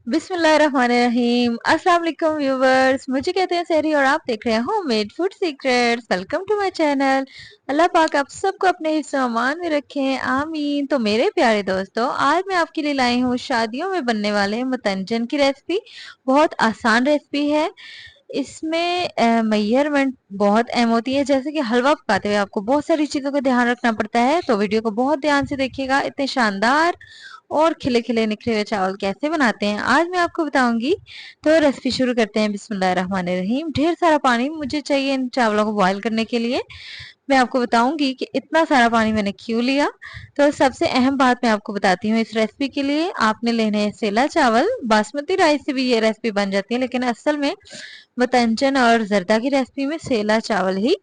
बिस्मिल्लाहिर्रहमानिर्रहीम। अस्सलाम वालेकुम व्यूवर्स, मुझे कहते हैं सहरी और आप देख रहे हैं homemade food secrets. Welcome to my channel. अल्लाह पाक आप सबको अपने हिस्से अमान में रखें, आमीन। तो मेरे प्यारे दोस्तों, आज मैं आपके लिए लाई हूँ शादियों में बनने वाले मतंजन की रेसिपी। बहुत आसान रेसिपी है। इसमें मेजरमेंट बहुत अहम होती है। जैसे कि हलवा पकाते हुए आपको बहुत सारी चीजों का ध्यान रखना पड़ता है, तो वीडियो को बहुत ध्यान से देखिएगा। इतने शानदार और खिले खिले निखरे हुए चावल कैसे बनाते हैं आज मैं आपको बताऊंगी। तो रेसिपी शुरू करते हैं। बिस्मिल्लाहिर्रहमानिर्रहीम। ढेर सारा पानी मुझे चाहिए इन चावलों को बॉईल करने के लिए। मैं आपको बताऊंगी कि इतना सारा पानी मैंने क्यों लिया। तो सबसे अहम बात मैं आपको बताती हूँ, इस रेसिपी के लिए आपने लेने हैं सेला चावल। बासमती राइस से भी ये रेसिपी बन जाती है, लेकिन असल में मतंजन और जर्दा की रेसिपी में सेला चावल ही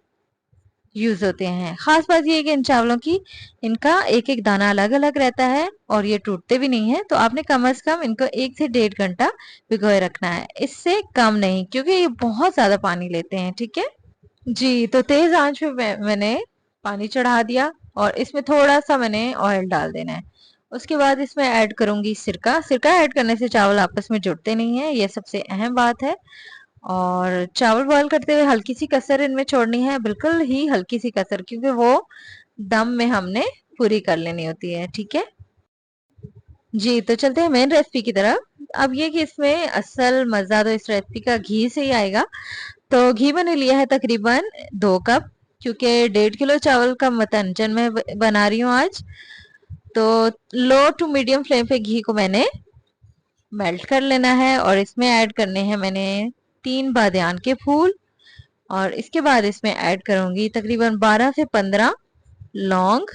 यूज होते हैं। खास बात ये है कि इन चावलों की इनका एक एक दाना अलग अलग रहता है और ये टूटते भी नहीं है। तो आपने कम से कम इनको 1 से 1.5 घंटा भिगोए रखना है, इससे कम नहीं, क्योंकि ये बहुत ज्यादा पानी लेते हैं। ठीक है जी। तो तेज आंच पे मैंने पानी चढ़ा दिया और इसमें थोड़ा सा मैंने ऑयल डाल देना है। उसके बाद इसमें ऐड करूंगी सिरका। सिरका ऐड करने से चावल आपस में जुड़ते नहीं है, ये सबसे अहम बात है। और चावल बॉईल करते हुए हल्की सी कसर इनमें छोड़नी है, बिल्कुल ही हल्की सी कसर, क्योंकि वो दम में हमने पूरी कर लेनी होती है। ठीक है जी। तो चलते हैं मेन रेसिपी की तरफ। अब ये कि इसमें असल मजा तो इस रेसिपी का घी से ही आएगा। तो घी मैंने लिया है तकरीबन 2 कप, क्योंकि 1.5 किलो चावल का मतंजन मैं बना रही हूँ आज। तो लो टू मीडियम फ्लेम पे घी को मैंने मेल्ट कर लेना है और इसमें ऐड करने हैं मैंने 3 बादियान के फूल। और इसके बाद इसमें ऐड करूंगी तकरीबन 12 से 15 लौंग।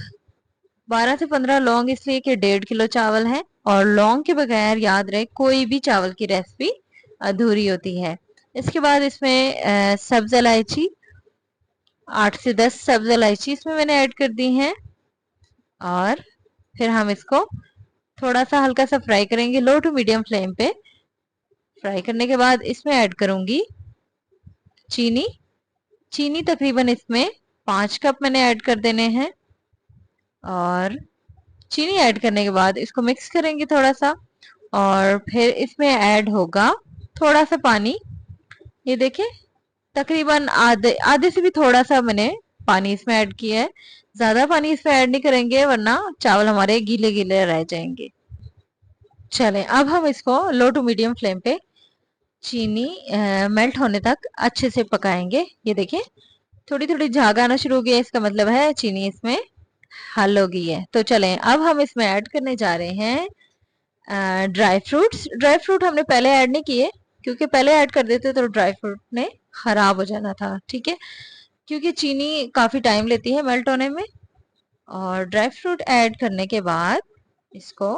12 से 15 लौंग इसलिए कि 1.5 किलो चावल है और लौंग के बगैर याद रहे कोई भी चावल की रेसिपी अधूरी होती है। इसके बाद इसमें सब्ज इलायची, 8 से 10 सब्ज इलायची इसमें मैंने ऐड कर दी हैं। और फिर हम इसको थोड़ा सा हल्का सा फ्राई करेंगे लो टू मीडियम फ्लेम पे। फ्राई करने के बाद इसमें ऐड करूंगी चीनी। चीनी तकरीबन इसमें 5 कप मैंने ऐड कर देने हैं। और चीनी ऐड करने के बाद इसको मिक्स करेंगे थोड़ा सा। और फिर इसमें ऐड होगा थोड़ा सा पानी। ये देखिए तकरीबन आधे आधे से भी थोड़ा सा मैंने पानी इसमें ऐड किया है। ज्यादा पानी इसमें ऐड नहीं करेंगे, वरना चावल हमारे गीले गीले रह जाएंगे। चलें, अब हम इसको लो टू मीडियम फ्लेम पे चीनी मेल्ट होने तक अच्छे से पकाएंगे। ये देखिए थोड़ी थोड़ी झाग आना शुरू हो गया, इसका मतलब है चीनी इसमें हल हो गई है। तो चलें, अब हम इसमें ऐड करने जा रहे हैं ड्राई फ्रूट्स। ड्राई फ्रूट हमने पहले ऐड नहीं किए, क्योंकि पहले ऐड कर देते तो ड्राई फ्रूट ने खराब हो जाना था। ठीक है, क्योंकि चीनी काफी टाइम लेती है मेल्ट होने में। और ड्राई फ्रूट ऐड करने के बाद इसको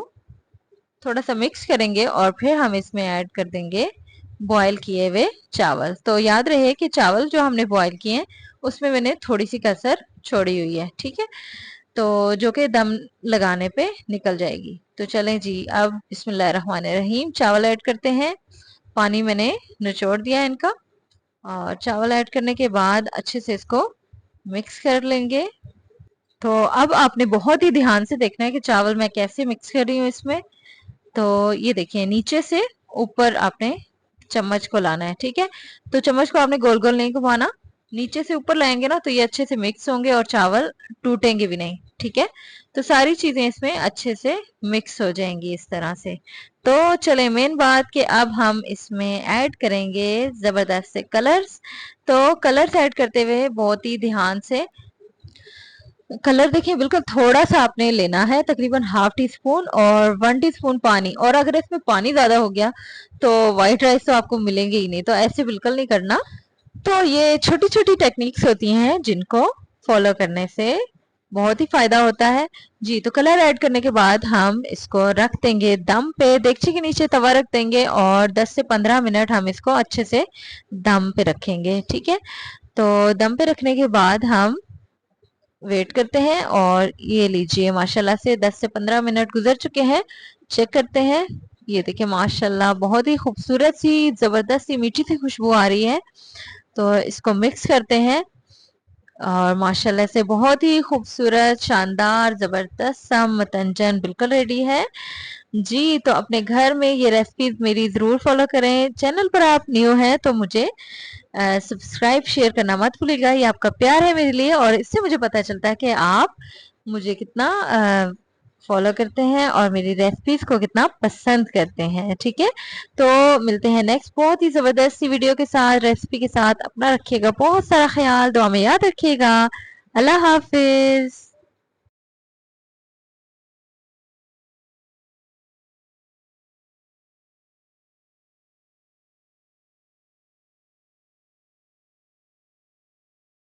थोड़ा सा मिक्स करेंगे और फिर हम इसमें ऐड कर देंगे बॉईल किए हुए चावल। तो याद रहे कि चावल जो हमने बॉईल किए हैं उसमें मैंने थोड़ी सी कसर छोड़ी हुई है। ठीक है, तो जो कि दम लगाने पे निकल जाएगी। तो चलें जी, अब बिस्मिल्लाहिर्रहमानिर्रहीम चावल ऐड करते हैं। पानी मैंने निचोड़ दिया है इनका। और चावल ऐड करने के बाद अच्छे से इसको मिक्स कर लेंगे। तो अब आपने बहुत ही ध्यान से देखना है कि चावल मैं कैसे मिक्स कर रही हूँ इसमें। तो ये देखिए नीचे से ऊपर आपने चम्मच को लाना है। ठीक है, तो चम्मच को आपने गोल गोल नहीं घुमाना, नीचे से ऊपर लाएंगे ना तो ये अच्छे से मिक्स होंगे और चावल टूटेंगे भी नहीं। ठीक है, तो सारी चीजें इसमें अच्छे से मिक्स हो जाएंगी इस तरह से। तो चले मेन बात कि अब हम इसमें ऐड करेंगे जबरदस्त से कलर्स। तो कलर्स ऐड करते हुए बहुत ही ध्यान से कलर देखिए, बिल्कुल थोड़ा सा आपने लेना है, तकरीबन हाफ टी स्पून और 1 टीस्पून पानी। और अगर इसमें पानी ज्यादा हो गया तो व्हाइट राइस तो आपको मिलेंगे ही नहीं, तो ऐसे बिल्कुल नहीं करना। तो ये छोटी छोटी टेक्निक्स होती हैं जिनको फॉलो करने से बहुत ही फायदा होता है जी। तो कलर ऐड करने के बाद हम इसको रख देंगे दम पे, देगची के नीचे तवा रख देंगे और 10 से 15 मिनट हम इसको अच्छे से दम पे रखेंगे। ठीक है, तो दम पे रखने के बाद हम वेट करते हैं। और ये लीजिए माशाल्लाह से 10 से 15 मिनट गुजर चुके हैं। चेक करते हैं। ये देखिए माशाल्लाह बहुत ही खूबसूरत सी जबरदस्त सी मीठी सी खुशबू आ रही है। तो इसको मिक्स करते हैं और माशाल्लाह से बहुत ही खूबसूरत शानदार जबरदस्त सा मतंजन बिल्कुल रेडी है। जी, तो अपने घर में ये रेसिपीज़ मेरी ज़रूर फ़ॉलो करें। चैनल पर आप न्यू हैं तो मुझे सब्सक्राइब, शेयर करना मत भूलिएगा। ये आपका प्यार है मेरे लिए और इससे मुझे पता चलता है कि आप मुझे कितना फ़ॉलो करते हैं और मेरी रेसिपीज़ को कितना पसंद करते हैं, ठीक है? तो मिलते हैं नेक्स्ट बहुत ही ज़बरदस्त सी वीडियो के साथ, रेसिपी के साथ। अपना रखिएगा बहुत सारा ख़्याल, दुआ में याद रखिएगा। अल्लाह हाफ़िज़।